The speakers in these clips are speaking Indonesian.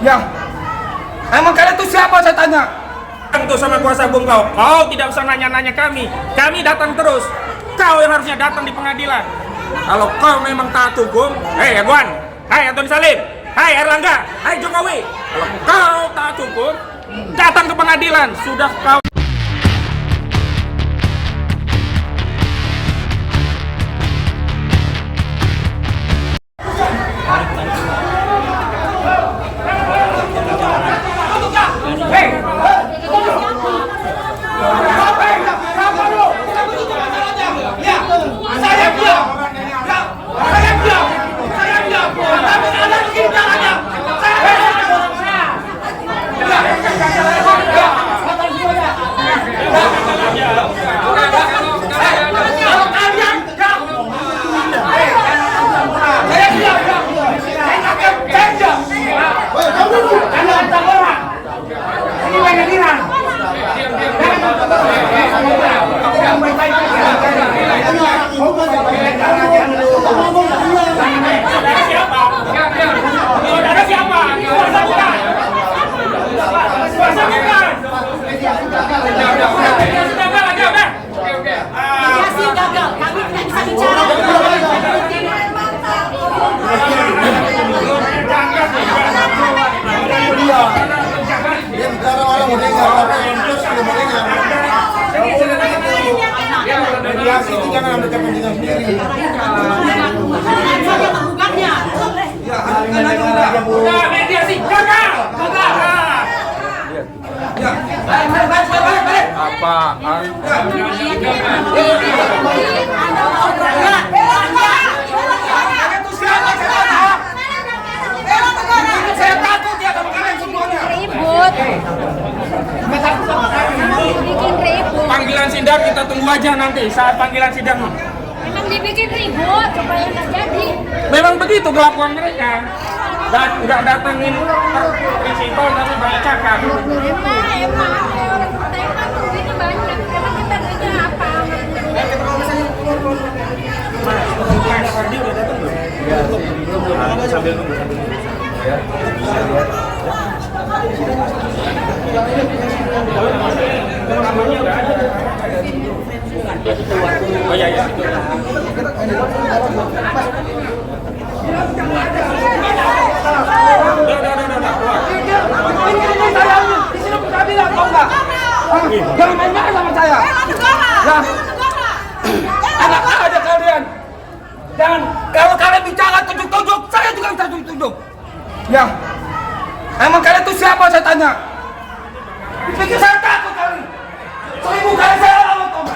Ya, emang kalian tuh siapa saya tanya? Tuh sama kuasa hukum kau tidak usah nanya-nanya kami datang terus. Kau yang harusnya datang di pengadilan. Kalau kau memang taat hukum, hei Aguan, hai Antoni Salim, hai Erlangga, hai Jokowi, kalau kau taat hukum, datang ke pengadilan. Sudah kau mediasi itu jangan ambil kepentingan sendiri. udah mediasi gagal. Ya, balik. Apaan? Saya takut ya sama kalian semuanya. Ribut. Bikin ribut. Panggilan sidang kita tunggu aja nanti saat panggilan sidang. Memang dibikin ribut supaya nggak jadi. Memang begitu kelakuan mereka. Dan nggak datengin prinsipal tapi banyak cakap. Emang orang tembak ini banyak. Emang kita kerja apa? Fardi udah datang belum? Ya, sambil nunggu. Namanya udah ada. Oh iya iya. Jangan main-main sama saya. Ya. Enak aja kalian. Dan kalau kalian bicara tunjuk-tunjuk, saya juga bisa tunjuk-tunjuk. Ya. Emang kalian tuh siapa saya tanya? Pikir saya takut kali. 1000 kali saya lawan Tom.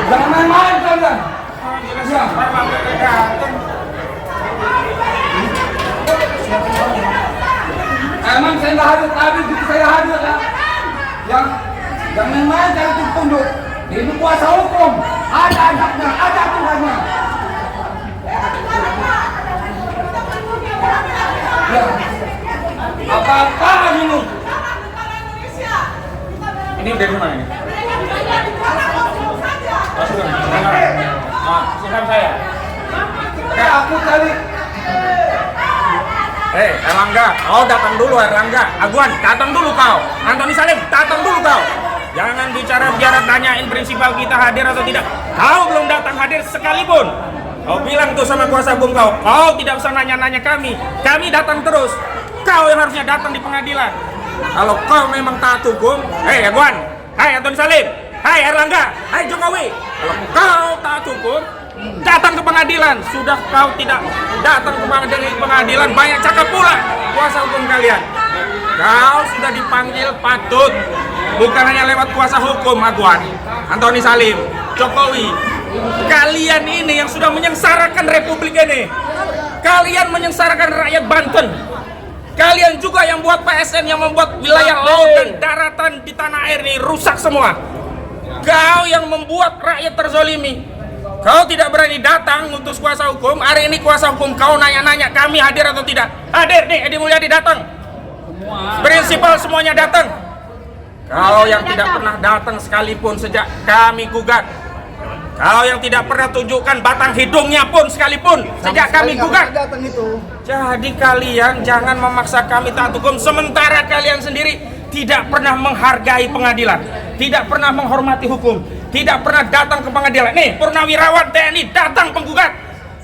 Jangan main-main kalian. Ya. Emang saya nggak hadir tadi, gitu saya hadir ya. Ya. Jangan main-main kalian tunjuk-tunjuk. Ini kuasa hukum. Ada adabnya, ada aturannya. Ya. Apa-apaan ini? Ini dari mana ini? Siapa saya? Aku tadi. Erlangga, kau datang dulu Erlangga. Aguan, datang dulu kau. Antoni Salim, datang dulu kau. Jangan bicara biar tanyain prinsipal kita hadir atau tidak. Kau belum datang hadir sekalipun. Kau bilang tuh sama kuasa hukum kau tidak usah nanya-nanya kami datang terus. Kau yang harusnya datang di pengadilan. Kalau kau memang taat hukum, hei Aguan, hai Antoni Salim, hai Erlangga, hai Jokowi. Kalau kau taat hukum, datang ke pengadilan. Sudah kau tidak datang ke pengadilan, banyak cakap pula kuasa hukum kalian. Kau sudah dipanggil patut. Bukan hanya lewat kuasa hukum Aguan, Antoni Salim, Jokowi. Kalian ini yang sudah menyengsarakan republik ini. Kalian menyengsarakan rakyat Banten. Kalian juga yang buat PSN, yang membuat wilayah laut dan daratan di tanah air ini rusak semua. Kau yang membuat rakyat terzolimi. Kau tidak berani datang ngutus kuasa hukum. Hari ini kuasa hukum kau nanya-nanya kami hadir atau tidak. Hadir nih, Edi Mulyadi datang. Prinsipal semuanya datang. Kalau yang tidak pernah datang sekalipun sejak kami gugat, Kau yang tidak pernah tunjukkan batang hidungnya pun sekalipun sejak kami gugat. Jadi kalian jangan memaksa kami taat hukum sementara kalian sendiri tidak pernah menghargai pengadilan, tidak pernah menghormati hukum, tidak pernah datang ke pengadilan. Nih, purnawirawan TNI datang penggugat.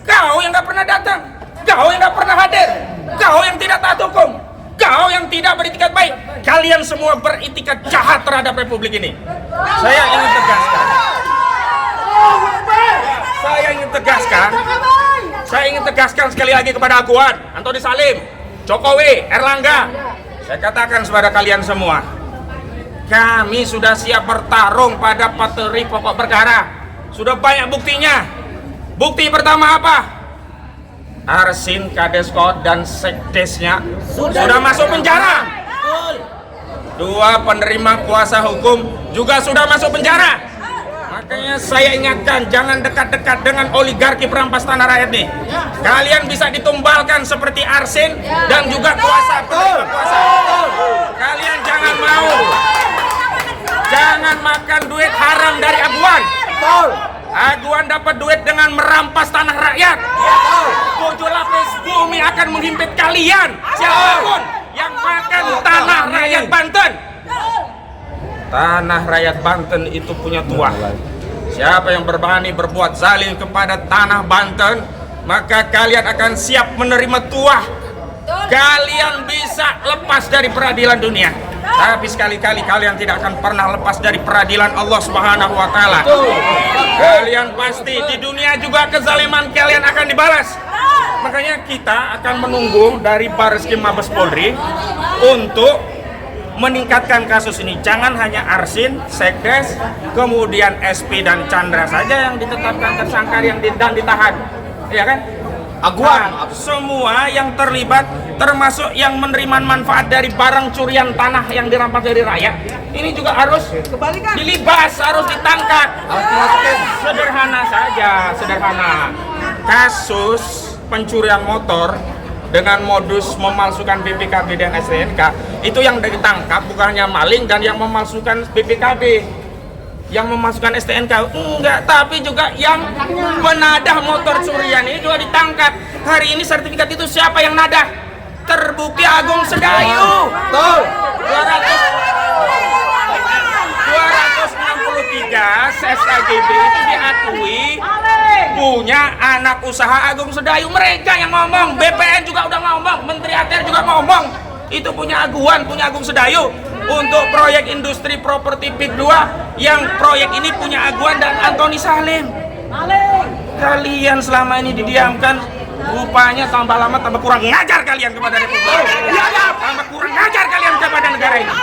Kau yang nggak pernah datang, kau yang nggak pernah hadir, kau yang tidak taat hukum, kau yang tidak beritikat baik. Kalian semua beritikat jahat terhadap Republik ini. Saya ingin tegaskan. Saya ingin tegaskan sekali lagi kepada Aguan, Antoni Salim, Jokowi, Erlangga. Saya katakan kepada kalian semua, kami sudah siap bertarung pada materi pokok perkara. Sudah banyak buktinya. Bukti pertama apa? Arsin, Kadeskot, dan Sekdesnya sudah masuk penjara. Dua penerima kuasa hukum juga sudah masuk penjara. Makanya saya ingatkan, jangan dekat-dekat dengan oligarki perampas tanah rakyat nih. Kalian bisa ditumbalkan seperti Arsin dan juga kuasa. Kalian jangan makan duit haram dari Aguan. Aguan dapat duit dengan merampas tanah rakyat. 7 lapis bumi akan menghimpit kalian. Siapapun yang makan tanah rakyat Banten. Tanah rakyat Banten itu punya tuah. Siapa yang berani berbuat zalim kepada tanah Banten, maka kalian akan siap menerima tuah. Kalian bisa lepas dari peradilan dunia, tapi sekali-kali kalian tidak akan pernah lepas dari peradilan Allah Subhanahu wa Ta'ala. Kalian pasti di dunia juga kezaliman kalian akan dibalas. Makanya kita akan menunggu dari Bareskrim Mabes Polri untuk meningkatkan kasus ini. Jangan hanya Arsin, Sekdes, kemudian SP dan Chandra saja yang ditetapkan tersangka dan ditahan, ya kan? Aguan, semua yang terlibat, termasuk yang menerima manfaat dari barang curian tanah yang dirampas dari rakyat, ini juga harus dilibas, harus ditangkap. Sederhana saja, sederhana. Kasus pencurian motor dengan modus memalsukan BPKB dan STNK, itu yang ditangkap bukannya maling dan yang memalsukan BPKB, yang memasukkan STNK enggak, tapi juga yang menadah motor curian ini juga ditangkap. Hari ini sertifikat itu siapa yang nadah? Terbukti Agung Sedayu. Betul. 263 SKGB itu diakui punya anak usaha Agung Sedayu. Mereka yang ngomong, BPN juga udah ngomong, Menteri ATR juga ngomong, itu punya Aguan, punya Agung Sedayu. Untuk proyek industri properti PIK 2 yang proyek ini punya Aguan dan Antoni Salim. Kalian selama ini didiamkan, rupanya tambah lama tambah kurang ngajar kalian kepada Republik. Tambah kurang ngajar kalian kepada negara ini.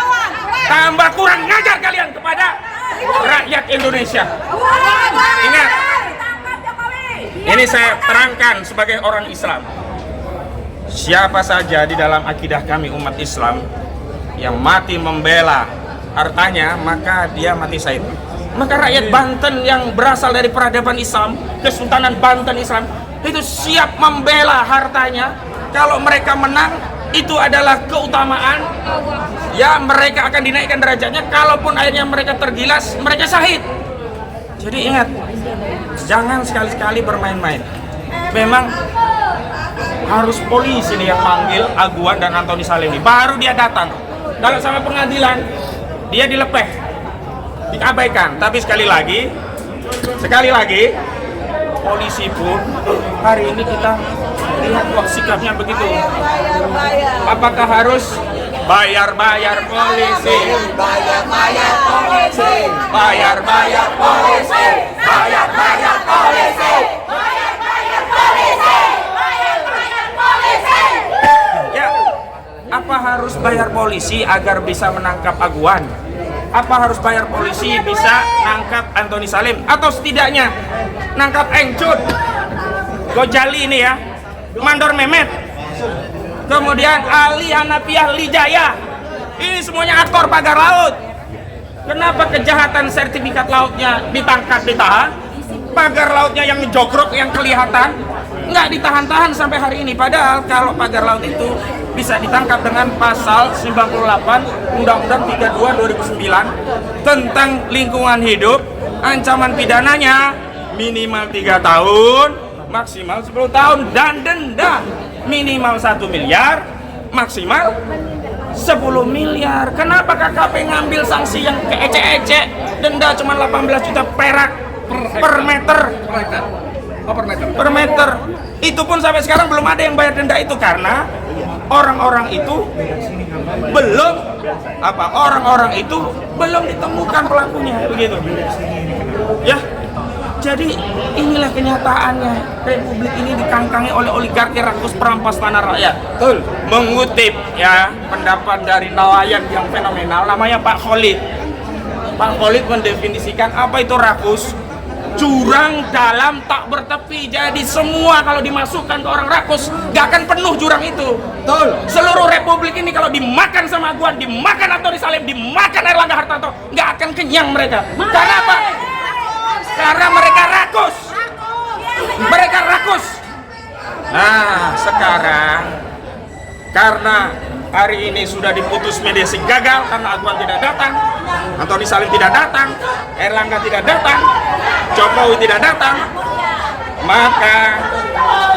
Tambah kurang ngajar kalian kepada rakyat Indonesia. Ingat, ini saya terangkan sebagai orang Islam. Siapa saja di dalam akidah kami umat Islam yang mati membela hartanya, maka dia mati syahid. Maka rakyat Banten yang berasal dari peradaban Islam, Kesultanan Banten Islam, itu siap membela hartanya. Kalau mereka menang, itu adalah keutamaan. Ya, mereka akan dinaikkan derajatnya. Kalaupun akhirnya mereka tergilas, mereka syahid. Jadi ingat, jangan sekali-sekali bermain-main. Memang harus polisi nih yang manggil Aguan dan Antoni Salim ini, baru dia datang. Kalau sampai pengadilan, dia dilepeh, diabaikan. Tapi sekali lagi, polisi pun hari ini kita lihat kok sikapnya begitu. Apakah harus bayar polisi? Bayar polisi. Apa harus bayar polisi agar bisa menangkap Aguan? Apa harus bayar polisi bisa nangkap Antoni Salim? Atau setidaknya nangkap Engcut, Gojali ini ya, Mandor Mehmet, kemudian Ali Hanafiah Lijaya. Ini semuanya aktor pagar laut. Kenapa kejahatan sertifikat lautnya ditangkap, ditahan? Pagar lautnya yang jogrok, yang kelihatan, nggak ditahan-tahan sampai hari ini. Padahal kalau pagar laut itu bisa ditangkap dengan pasal 98 Undang-Undang 32 2009 tentang lingkungan hidup. Ancaman pidananya minimal 3 tahun, maksimal 10 tahun, dan denda minimal 1 miliar, maksimal 10 miliar. Kenapa KKP ngambil sanksi yang keecek-ecek? Denda cuma 18 juta perak per meter. Per meter. Itu pun sampai sekarang belum ada yang bayar denda itu karena orang-orang itu belum ditemukan pelakunya, begitu. Ya. Jadi inilah kenyataannya, republik ini dikangkangi oleh oligarki rakus perampas tanah rakyat. Betul. Mengutip ya pendapat dari nelayan yang fenomenal namanya Pak Khalid. Pak Khalid mendefinisikan apa itu rakus? Jurang dalam tak bertepi. Jadi semua kalau dimasukkan ke orang rakus gak akan penuh jurang itu. Betul. Seluruh republik ini kalau dimakan sama Aguan, dimakan Antoni Salim, dimakan Airlangga Hartarto, gak akan kenyang mereka. Karena apa? Karena mereka rakus. Mereka rakus. Nah, sekarang karena hari ini sudah diputus mediasi gagal karena Aguan tidak datang, Antoni Salim tidak datang, Airlangga tidak datang, Jokowi tidak datang, maka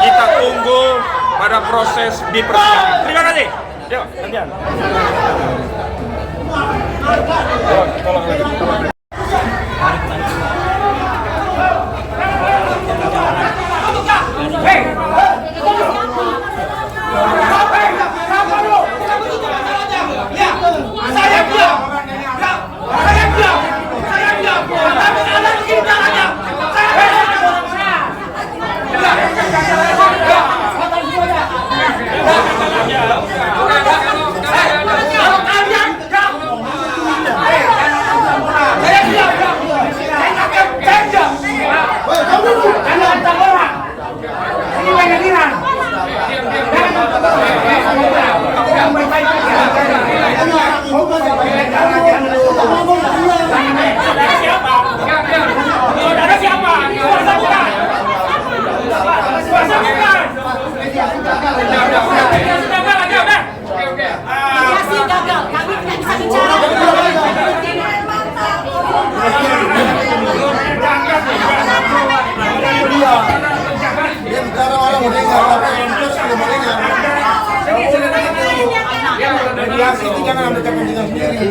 kita tunggu pada proses di persidangan. Terima kasih. Yuk, gantian. Mediasi itu jangan ambil kepentingan sendiri.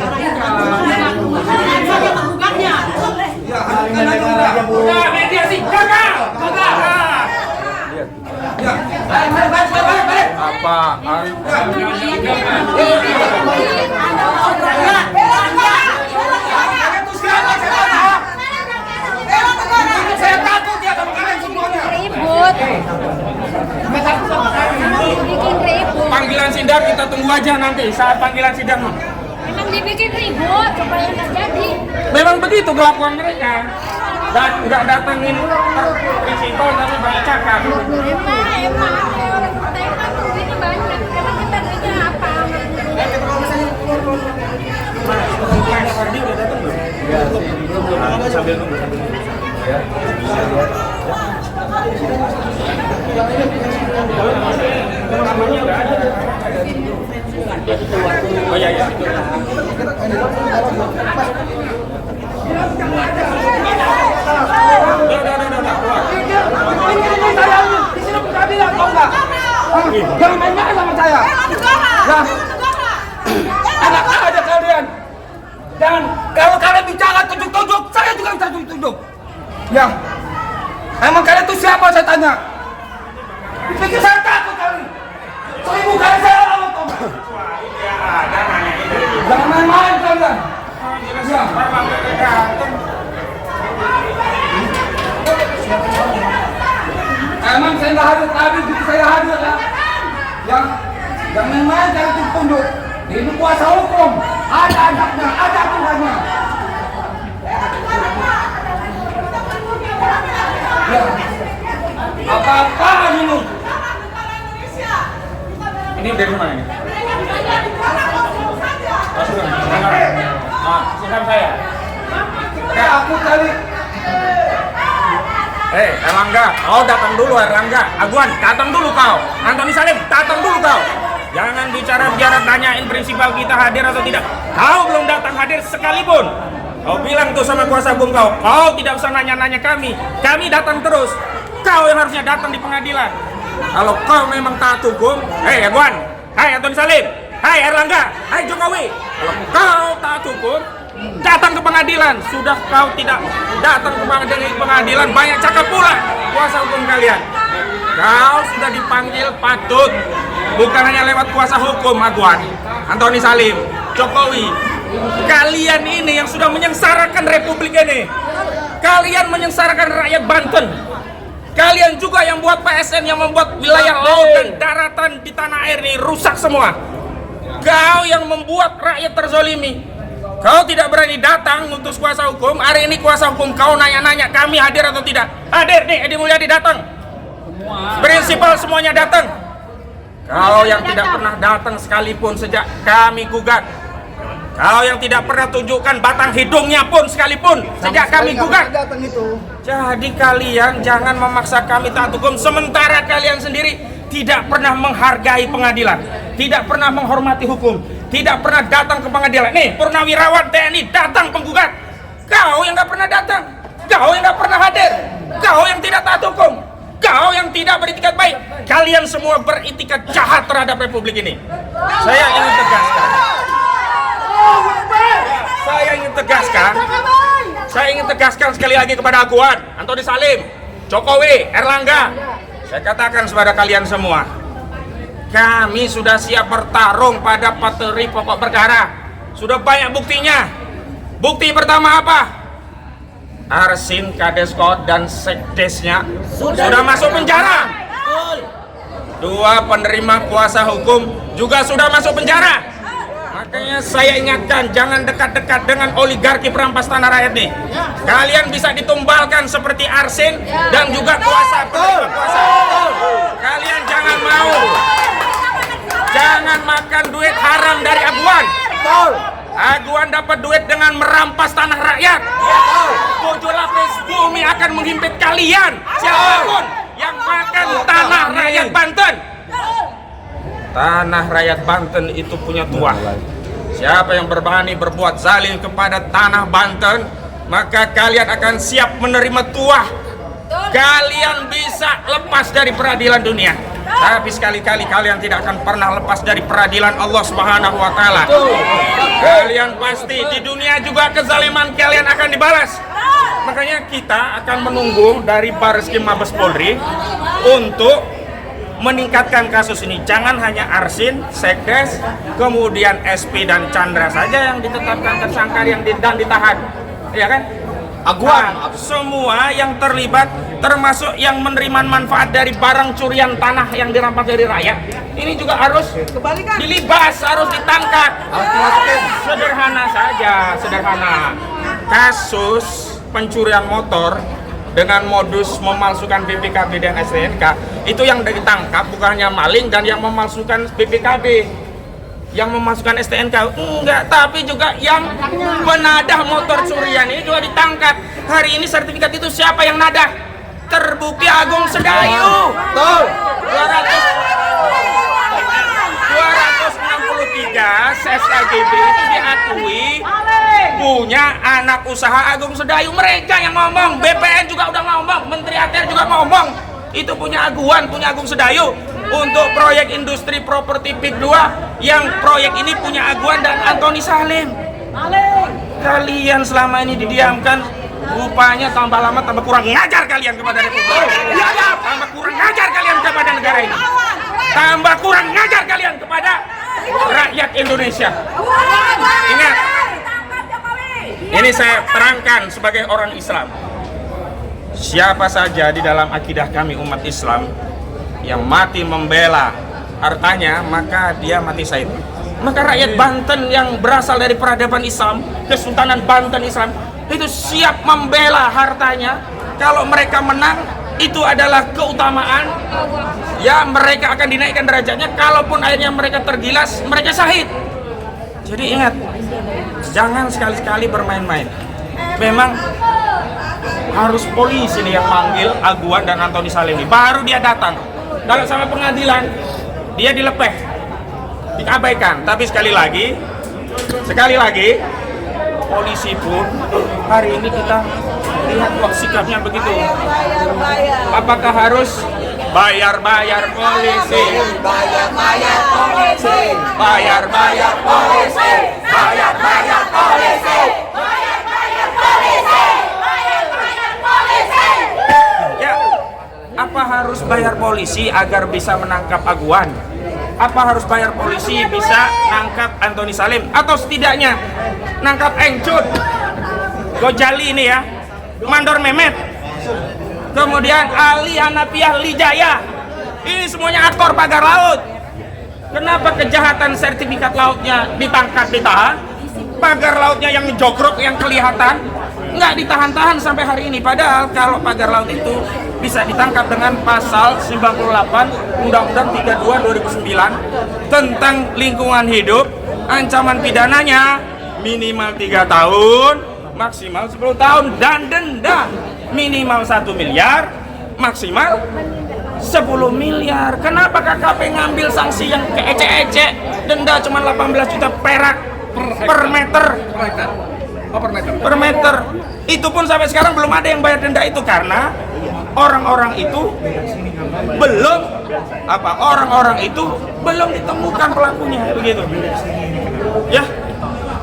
Udah mediasi gagal. Apaan? Saya takut ya sama kalian semuanya. Ribut. Bikin ribut. Panggilan sidang kita tunggu aja nanti saat panggilan sidang. Memang dibikin ribut supaya nggak jadi. Memang begitu kelakuan mereka. Dan nggak datengin prinsipal tapi banyak cakap. Emang orang kita emang duitnya banyak. Emang kita duitnya apa? Mas Fardi udah datang belum? Iya sih, belum. Sambil nunggu. Ya. Namanya udah ada. Oh iya iya. Jangan main-main sama saya. Ya. Enak aja kalian. Dan kalau kalian bicara tunjuk-tunjuk, saya juga bisa tunjuk-tunjuk. Ya. Emang kalian tuh siapa saya tanya? Pikir saya takut kali. 1000 kali saya lawan Tom. Jangan main-main kalian. Ya. Emang saya nggak hadir tadi, gitu saya hadir ya. Ya. Jangan main-main kalian tunjuk-tunjuk. Ini kuasa hukum. Ada adabnya, ada aturannya. Ya. Apa-apaan ini? Ini dari mana ini? Sikap saya. Ya aku kali. Airlangga, kau datang dulu Airlangga. Aguan, datang dulu kau. Antoni Salim, datang dulu kau. Jangan bicara biar tanyain prinsipal kita hadir atau tidak. Kau belum datang hadir sekalipun. Kau bilang tuh sama kuasa hukum kau tidak usah nanya-nanya kami datang terus. Kau yang harusnya datang di pengadilan. Kalau kau memang taat hukum, hei Aguan, hai Antoni Salim, hai Erlangga, hai Jokowi, kalau kau taat hukum, datang ke pengadilan. Sudah kau tidak datang ke pengadilan, banyak cakap pula kuasa hukum kalian. Kau sudah dipanggil patut, bukan hanya lewat kuasa hukum Aguan, Antoni Salim, Jokowi. Kalian ini yang sudah menyengsarakan republik ini. Kalian menyengsarakan rakyat Banten. Kalian juga yang buat PSN, yang membuat wilayah laut dan daratan di tanah air ini rusak semua. Kau yang membuat rakyat terzolimi. Kau tidak berani datang ngutus kuasa hukum. Hari ini kuasa hukum kau nanya-nanya kami hadir atau tidak. Hadir nih, Edi Mulyadi datang. Prinsipal semuanya datang. Kau yang tidak pernah datang sekalipun sejak kami gugat. Kau yang tidak pernah tunjukkan batang hidungnya pun sekalipun sejak kami gugat. Jadi kalian jangan memaksa kami taat hukum, sementara kalian sendiri tidak pernah menghargai pengadilan, tidak pernah menghormati hukum, tidak pernah datang ke pengadilan. Nih, Purnawirawan TNI datang penggugat. Kau yang nggak pernah datang, kau yang nggak pernah hadir, kau yang tidak taat hukum, kau yang tidak beritikat baik. Kalian semua beritikat jahat terhadap republik ini. Saya ingin tegaskan. Saya ingin tegaskan sekali lagi kepada Aguan, Antoni Salim, Jokowi, Erlangga. Saya katakan kepada kalian semua, kami sudah siap bertarung pada materi pokok perkara. Sudah banyak buktinya. Bukti pertama apa? Arsin, Kadeskot, dan Sekdesnya sudah masuk penjara. Dua penerima kuasa hukum juga sudah masuk penjara. Makanya saya ingatkan, jangan dekat-dekat dengan oligarki perampas tanah rakyat nih. Kalian bisa ditumbalkan seperti Arsin dan juga kuasa penerima kuasa. Kalian jangan mau. Jangan makan duit haram dari Aguan. Aguan dapat duit dengan merampas tanah rakyat. 7 lapis bumi akan menghimpit kalian. Siapapun yang makan tanah rakyat Banten. Tanah rakyat Banten itu punya tuah. Siapa yang berani berbuat zalim kepada tanah Banten, maka kalian akan siap menerima tuah. Kalian bisa lepas dari peradilan dunia, tapi sekali-kali kalian tidak akan pernah lepas dari peradilan Allah Subhanahu wa Ta'ala. Kalian pasti di dunia juga kezaliman kalian akan dibalas. Makanya kita akan menunggu dari Bareskrim Mabes Polri untuk meningkatkan kasus ini. Jangan hanya Arsin, Sekdes, kemudian SP dan Chandra saja yang ditetapkan tersangka dan ditahan, ya kan? Aguan, semua yang terlibat, termasuk yang menerima manfaat dari barang curian tanah yang dirampas dari rakyat, ini juga harus dilibas, harus ditangkap. Sederhana saja, sederhana. Kasus pencurian motor dengan modus memalsukan BPKB dan STNK, itu yang ditangkap bukan hanya maling dan yang memalsukan BPKB, yang memasukkan STNK enggak, tapi juga yang menadah motor curian ini juga ditangkap. Hari ini sertifikat itu siapa yang nadah? Terbukti Agung Sedayu. 263 SKGB itu diakui punya anak usaha Agung Sedayu. Mereka yang ngomong, BPN juga udah ngomong, Menteri ATR juga ngomong, itu punya Aguan, punya Agung Sedayu. Untuk proyek industri properti PIK 2, yang proyek ini punya Aguan dan Antoni Salim. Kalian selama ini didiamkan, rupanya tambah lama tambah kurang ngajar kalian kepada Republik. Tambah kurang ngajar kalian kepada negara ini. Tambah kurang ngajar kalian kepada rakyat Indonesia. Ingat, ini saya terangkan sebagai orang Islam. Siapa saja di dalam akidah kami umat Islam yang mati membela hartanya, maka dia mati syahid. Maka rakyat Banten yang berasal dari peradaban Islam, Kesultanan Banten Islam, itu siap membela hartanya. Kalau mereka menang, itu adalah keutamaan. Ya, mereka akan dinaikkan derajatnya. Kalaupun akhirnya mereka tergilas, mereka syahid. Jadi ingat, jangan sekali-sekali bermain-main. Memang harus polisi nih yang manggil Aguan dan Antoni Salim ini, baru dia datang. Kalau sama pengadilan, dia dilepeh, diabaikan. Tapi sekali lagi, polisi pun hari ini kita lihat kok sikapnya begitu. Apakah harus bayar-bayar polisi? Bayar-bayar polisi. Bayar-bayar polisi. Bayar-bayar polisi. Bayar-bayar polisi. Bayar-bayar polisi. Ya, apa harus bayar polisi agar bisa menangkap Aguan? Apa harus bayar polisi bisa nangkap Antoni Salim? Atau setidaknya nangkap Engcut, Gojali ini ya, Mandor Mehmet, kemudian Ali Hanafiah Lijaya. Ini semuanya aktor pagar laut. Kenapa kejahatan sertifikat lautnya ditangkap, ditahan? Pagar lautnya yang jogrok, yang kelihatan, nggak ditahan-tahan sampai hari ini. Padahal kalau pagar laut itu bisa ditangkap dengan pasal 98 Undang-Undang 32 2009 tentang lingkungan hidup. Ancaman pidananya minimal 3 tahun, maksimal 10 tahun, dan denda minimal 1 miliar, maksimal 10 miliar. Kenapa KKP ngambil sanksi yang keecek-ecek? Denda cuma 18 juta perak per meter. Per meter. Itu pun sampai sekarang belum ada yang bayar denda itu karena orang-orang itu belum ditemukan pelakunya, begitu. Ya.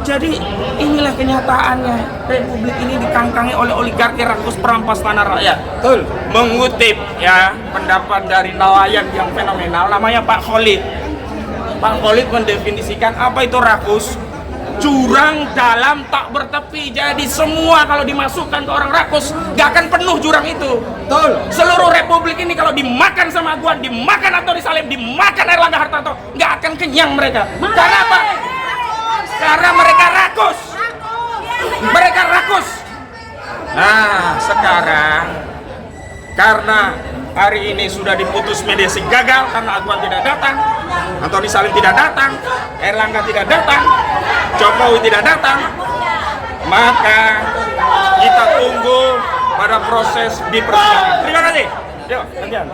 Jadi inilah kenyataannya, Republik ini dikangkangi oleh oligarki rakus perampas tanah rakyat. Betul. Mengutip ya pendapat dari nelayan yang fenomenal, namanya Pak Khalid. Pak Khalid mendefinisikan apa itu rakus. Jurang dalam tak bertepi. Jadi semua kalau dimasukkan ke orang rakus gak akan penuh jurang itu. Betul. Seluruh Republik ini kalau dimakan sama Aguan, dimakan Antoni Salim, dimakan Erlangga Hartarto, gak akan kenyang mereka. Karena apa? Karena mereka rakus. Mereka rakus. Nah sekarang karena hari ini sudah diputus mediasi gagal karena Aguan tidak datang, Antoni Salim tidak datang, Erlangga tidak datang, Jokowi tidak datang, maka kita tunggu pada proses di persidangan. Terima kasih. Yuk, gantian.